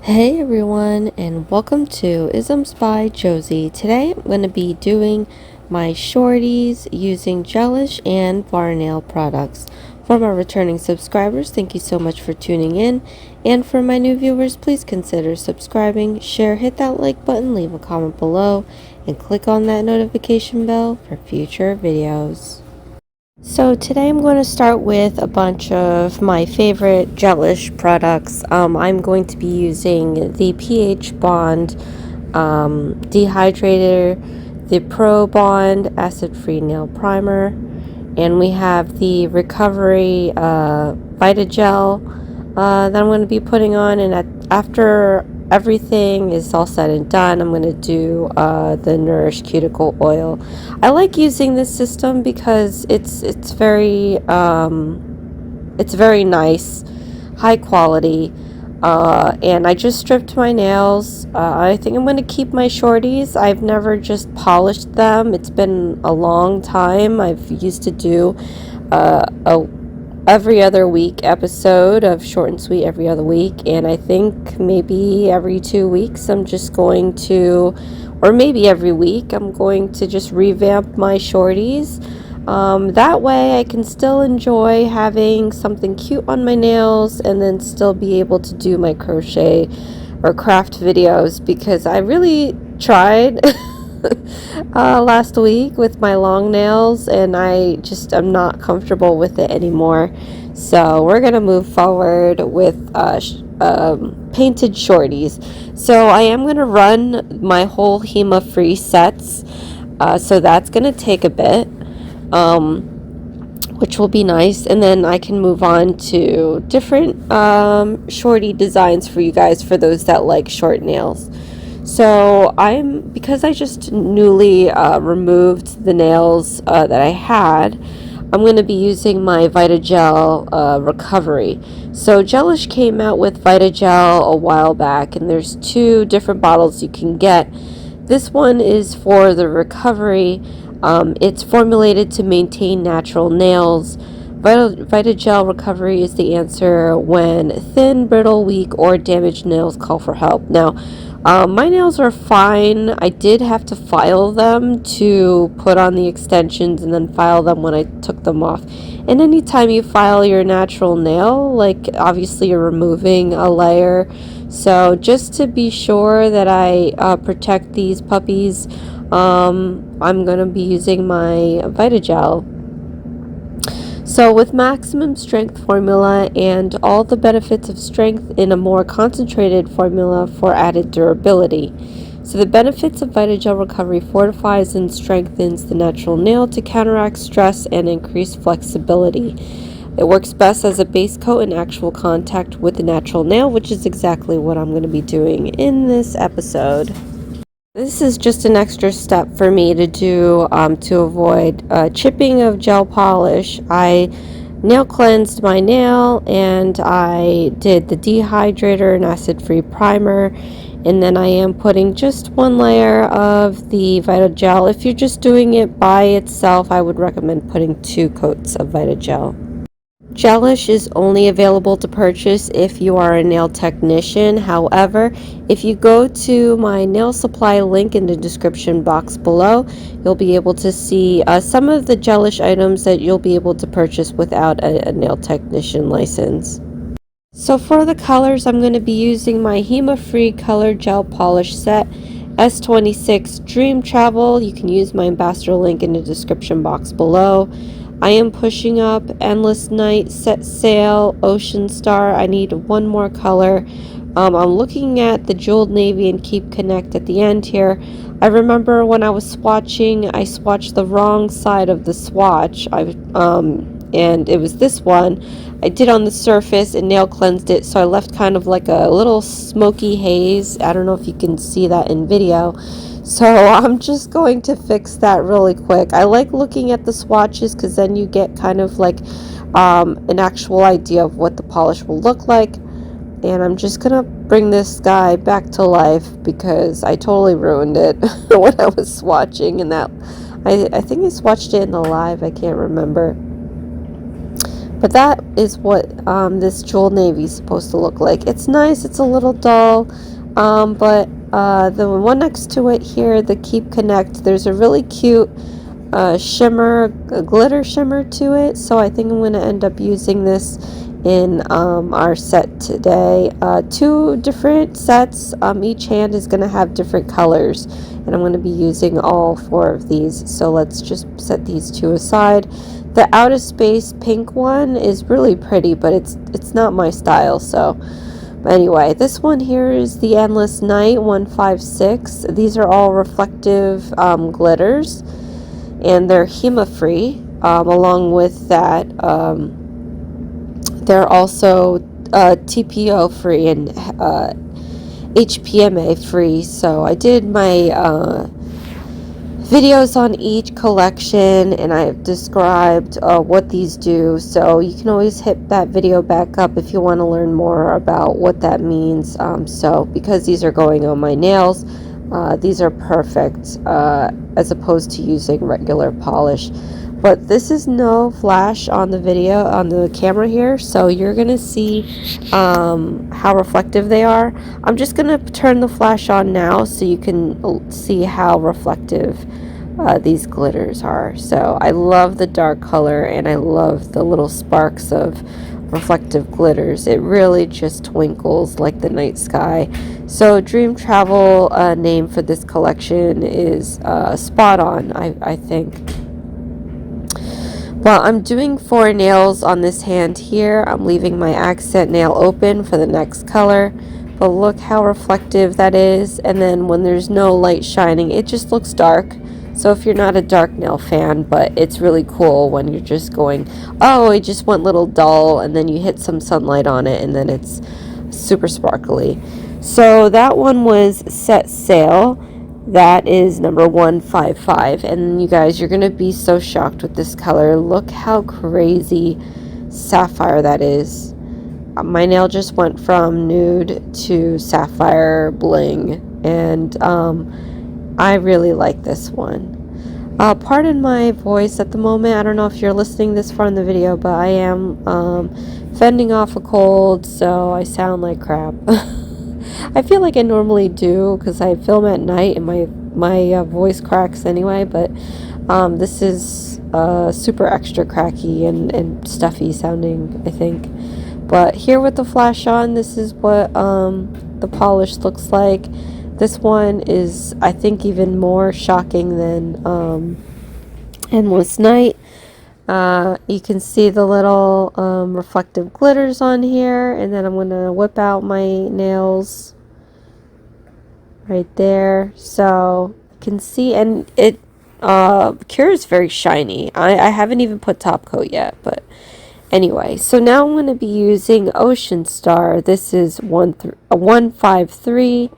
Hey everyone, and welcome to Isms by Josie. Today I'm going to be doing my shorties using Gelish and Varnail products. For my returning subscribers, thank you so much for tuning in. And for my new viewers, please consider subscribing, share, hit that like button, leave a comment below, and click on that notification bell for future videos. So today I'm going to start with a bunch of my favorite Gelish products. I'm going to be using the pH Bond Dehydrator, the Pro Bond Acid-Free Nail Primer, and we have the Recovery VITAGEL that I'm going to be putting on. And after everything is all said and done, I'm going to do the Nourish Cuticle Oil. I like using this system because it's very nice, high quality, and I just stripped my nails. I think I'm going to keep my shorties. I've never just polished them. It's been a long time. I've used to do a every other week episode of Short and Sweet every other week, and I think maybe every 2 weeks I'm just going to, or maybe every week I'm going to just revamp my shorties. That way I can still enjoy having something cute on my nails and then still be able to do my crochet or craft videos, because I really tried last week with my long nails and I'm not comfortable with it anymore. So we're gonna move forward with painted shorties. So I am gonna run my whole Hema free sets, so that's gonna take a bit, which will be nice, and then I can move on to different shorty designs for you guys, for those that like short nails. So because I just newly removed the nails that I had, I'm going to be using my VITAGEL Recovery. So Gelish came out with VITAGEL a while back, and there's 2 different bottles you can get. This one is for the recovery. It's formulated to maintain natural nails. VITAGEL Recovery is the answer when thin, brittle, weak, or damaged nails call for help. Now, my nails are fine. I did have to file them to put on the extensions and then file them when I took them off. And anytime you file your natural nail, like, obviously you're removing a layer. So just to be sure that I protect these puppies, I'm going to be using my VITAGEL. So with maximum strength formula and all the benefits of strength in a more concentrated formula for added durability. So the benefits of VITAGEL Recovery fortifies and strengthens the natural nail to counteract stress and increase flexibility. It works best as a base coat in actual contact with the natural nail, which is exactly what I'm going to be doing in this episode. This is just an extra step for me to do to avoid chipping of gel polish. I nail cleansed my nail, and I did the dehydrator and acid-free primer, and then I am putting just 1 layer of the VITAGEL. If you're just doing it by itself, I would recommend putting 2 coats of VITAGEL. Gelish is only available to purchase if you are a nail technician. However, if you go to my nail supply link in the description box below, you'll be able to see some of the Gelish items that you'll be able to purchase without a nail technician license. So for the colors, I'm going to be using my Hema Free Color Gel Polish Set S26 Dream Travel. You can use my ambassador link in the description box below. I am pushing up Endless Night, Set Sail, Ocean Star. I need 1 more color. I'm looking at the Jeweled Navy and Keep Connect at the end here. I remember when I was swatching, I swatched the wrong side of the swatch. And it was this one. I did on the surface and nail cleansed it, so I left kind of like a little smoky haze. I don't know if you can see that in video. So I'm just going to fix that really quick. I like looking at the swatches because then you get kind of like an actual idea of what the polish will look like. And I'm just gonna bring this guy back to life because I totally ruined it when I was swatching, and that I think I swatched it in the live, I can't remember. But that is what this jewel navy is supposed to look like. It's nice. It's a little dull. But the one next to it here, the Keep Connect, there's a really cute shimmer, a glitter shimmer to it. So I think I'm going to end up using this in our set today. 2 different sets. Each hand is going to have different colors. And I'm going to be using all 4 of these. So let's just set these 2 aside. The Outer Space pink one is really pretty, but it's not my style. So anyway, this one here is the Endless Night 156. These are all reflective glitters, and they're Hema free. Along with that, they're also TPO free and HPMA free. So I did my videos on each collection, and I've described what these do, so you can always hit that video back up if you want to learn more about what that means. So because these are going on my nails, these are perfect as opposed to using regular polish. But this is no flash on the video, on the camera here, so you're gonna see how reflective they are. I'm just gonna turn the flash on now so you can see how reflective these glitters are. So I love the dark color, and I love the little sparks of reflective glitters. It really just twinkles like the night sky. So Dream Travel name for this collection is spot on, I think. Well, I'm doing 4 nails on this hand here. I'm leaving my accent nail open for the next color. But look how reflective that is. And then when there's no light shining, it just looks dark. So if you're not a dark nail fan, but it's really cool when you're just going, oh, it just went a little dull, and then you hit some sunlight on it, and then it's super sparkly. So that one was Set Sail. That is number 155, and you guys, you're gonna be so shocked with this color. Look how crazy sapphire that is. My nail just went from nude to sapphire bling, and I really like this one. Pardon my voice at the moment. I don't know if you're listening this far in the video, but I am fending off a cold, so I sound like crap. I feel like I normally do because I film at night and my voice cracks anyway, but this is super extra cracky and stuffy sounding, I think. But here with the flash on, this is what the polish looks like. This one is, I think, even more shocking than Endless Night. You can see the little reflective glitters on here, and then I'm going to whip out my nails right there, so you can see, and it cure is very shiny. I haven't even put top coat yet, but anyway, so now I'm going to be using Ocean Star. This is 153,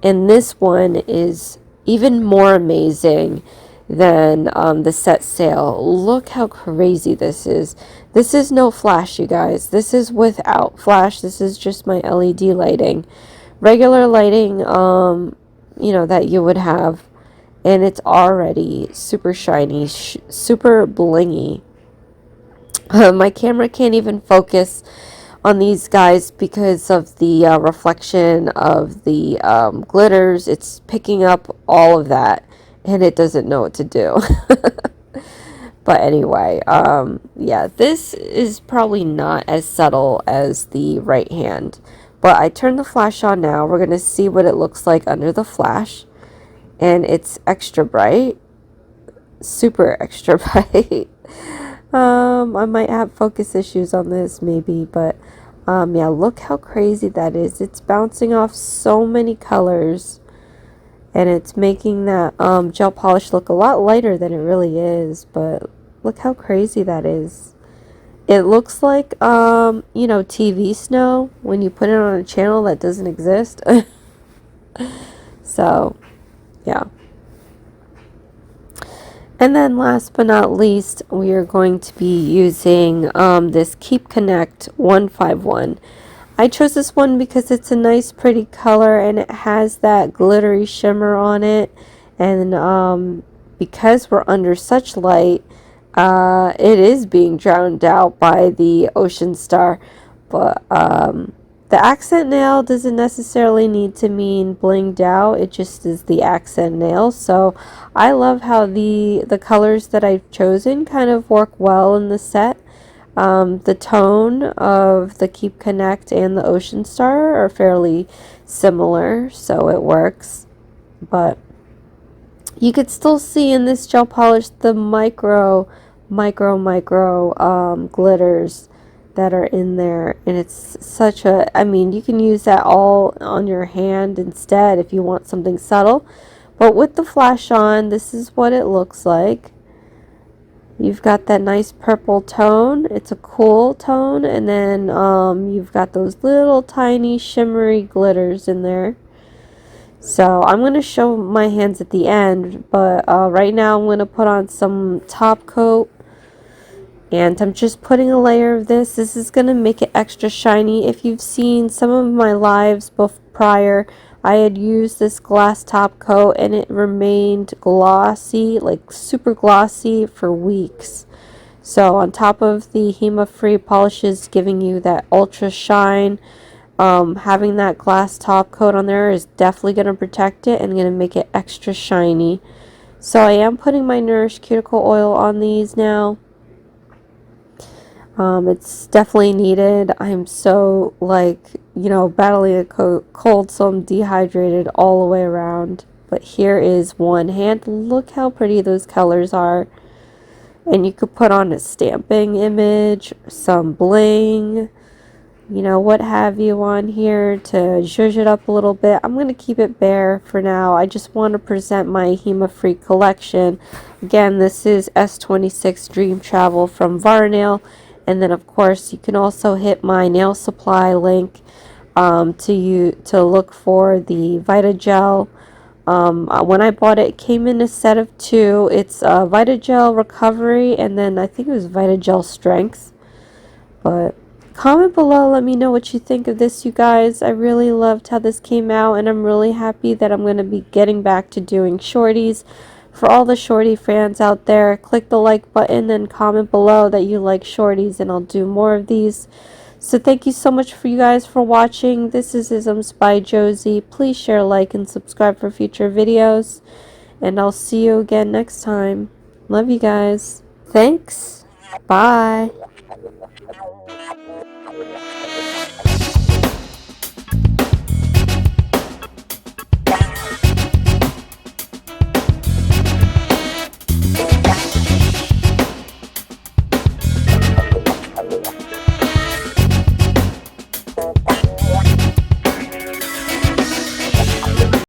and this one is even more amazing than the Set Sail. Look how crazy this is. This is no flash, you guys. This is without flash. This is just my LED lighting. Regular lighting, you know, that you would have. And it's already super shiny, super blingy. My camera can't even focus on these guys because of the reflection of the glitters. It's picking up all of that, and it doesn't know what to do. But anyway, yeah, this is probably not as subtle as the right hand. But I turned the flash on now. We're going to see what it looks like under the flash. And it's extra bright. Super extra bright. I might have focus issues on this maybe, but yeah, look how crazy that is. It's bouncing off so many colors, and it's making that gel polish look a lot lighter than it really is. But look how crazy that is. It looks like you know, TV snow when you put it on a channel that doesn't exist. So yeah. And then last but not least, we are going to be using this Keep Connect 151. I chose this one because it's a nice pretty color, and it has that glittery shimmer on it. And because we're under such light, It is being drowned out by the ocean star, but the accent nail doesn't necessarily need to mean blinged out. It just is the accent nail. So I love how the colors that I've chosen kind of work well in the set. The tone of the Keep Connect and the Ocean Star are fairly similar, so it works. But you could still see in this gel polish the micro glitters that are in there, and it's such a, I mean, you can use that all on your hand instead if you want something subtle. But with the flash on, this is what it looks like. You've got that nice purple tone. It's a cool tone, and then you've got those little tiny shimmery glitters in there. So I'm going to show my hands at the end, but right now I'm going to put on some top coat, and I'm just putting a layer of this. This is going to make it extra shiny. If you've seen some of my lives prior, I had used this glass top coat and it remained glossy, like super glossy for weeks. So on top of the Hema free polishes giving you that ultra shine, having that glass top coat on there is definitely going to protect it and going to make it extra shiny. So I am putting my Nourish Cuticle Oil on these now. It's definitely needed. I'm so, like, you know, battling a cold, so I'm dehydrated all the way around. But here is one hand. Look how pretty those colors are. And you could put on a stamping image, some bling, you know, what have you on here to zhuzh it up a little bit. I'm going to keep it bare for now. I just want to present my Hema Free collection. Again, this is S26 Dream Travel from Varnail. And then, of course, you can also hit my nail supply link to look for the VITAGEL. When I bought it, it came in a set of 2. It's VITAGEL Recovery, and then I think it was VITAGEL Strength. But comment below, let me know what you think of this, you guys. I really loved how this came out, and I'm really happy that I'm going to be getting back to doing shorties. For all the shorty fans out there, click the like button and comment below that you like shorties, and I'll do more of these. So thank you so much for you guys for watching. This is Isms by Josie. Please share, like, and subscribe for future videos. And I'll see you again next time. Love you guys. Thanks. Bye.